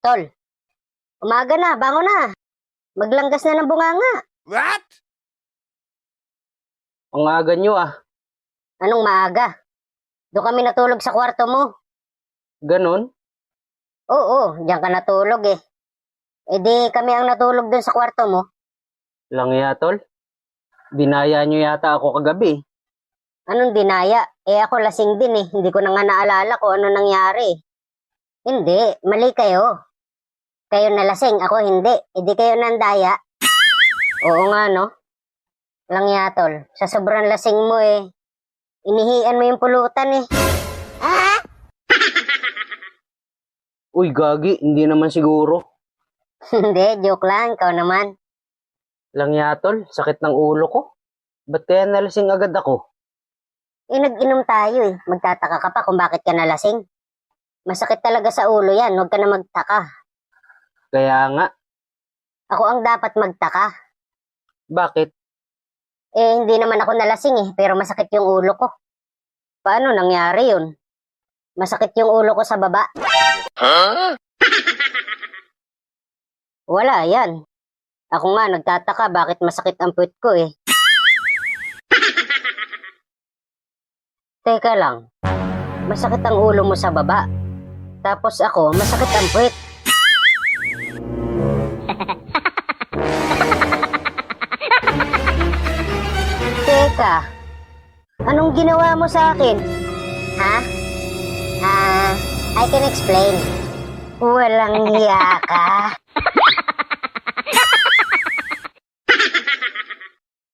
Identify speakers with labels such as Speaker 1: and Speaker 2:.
Speaker 1: Tol, umaga na, bango na. Maglanggas na ng bunganga.
Speaker 2: What?
Speaker 3: Ang aga nyo ah.
Speaker 1: Anong maaga? Doon kami natulog sa kwarto mo.
Speaker 3: Ganon?
Speaker 1: Oo, diyan ka natulog eh. E di kami ang natulog doon sa kwarto mo.
Speaker 3: Lang tol. Dinaya nyo yata ako kagabi.
Speaker 1: Anong dinaya? Eh ako lasing din eh. Hindi ko na nga naalala kung ano nangyari. Hindi, mali kayo. Kayo nalasing, ako hindi. E di kayo nandaya. Oo nga no. Lang tol. Sa sobrang lasing mo eh. Inihian mo yung pulutan eh.
Speaker 3: Uy, gagi, hindi naman siguro.
Speaker 1: Hindi, joke lang. Ikaw naman.
Speaker 3: Lang tol, sakit ng ulo ko. Ba't kaya nalasing agad ako?
Speaker 1: Eh, nag-inom tayo eh. Magtataka ka pa kung bakit ka nalasing. Masakit talaga sa ulo yan. Huwag ka na magtaka.
Speaker 3: Kaya nga,
Speaker 1: Ako ang dapat magtaka.
Speaker 3: bakit?
Speaker 1: Eh, hindi naman ako nalasing eh. Pero masakit yung ulo ko. Paano nangyari yun? Masakit yung ulo ko sa baba. Wala yan. Ako nga nagtataka bakit masakit ang puwet ko eh. Teka lang. Masakit ang ulo mo sa baba. Tapos ako, masakit ang puwet. Teka. Anong ginawa mo sa akin? Ha? I can explain. Walang hiya ka.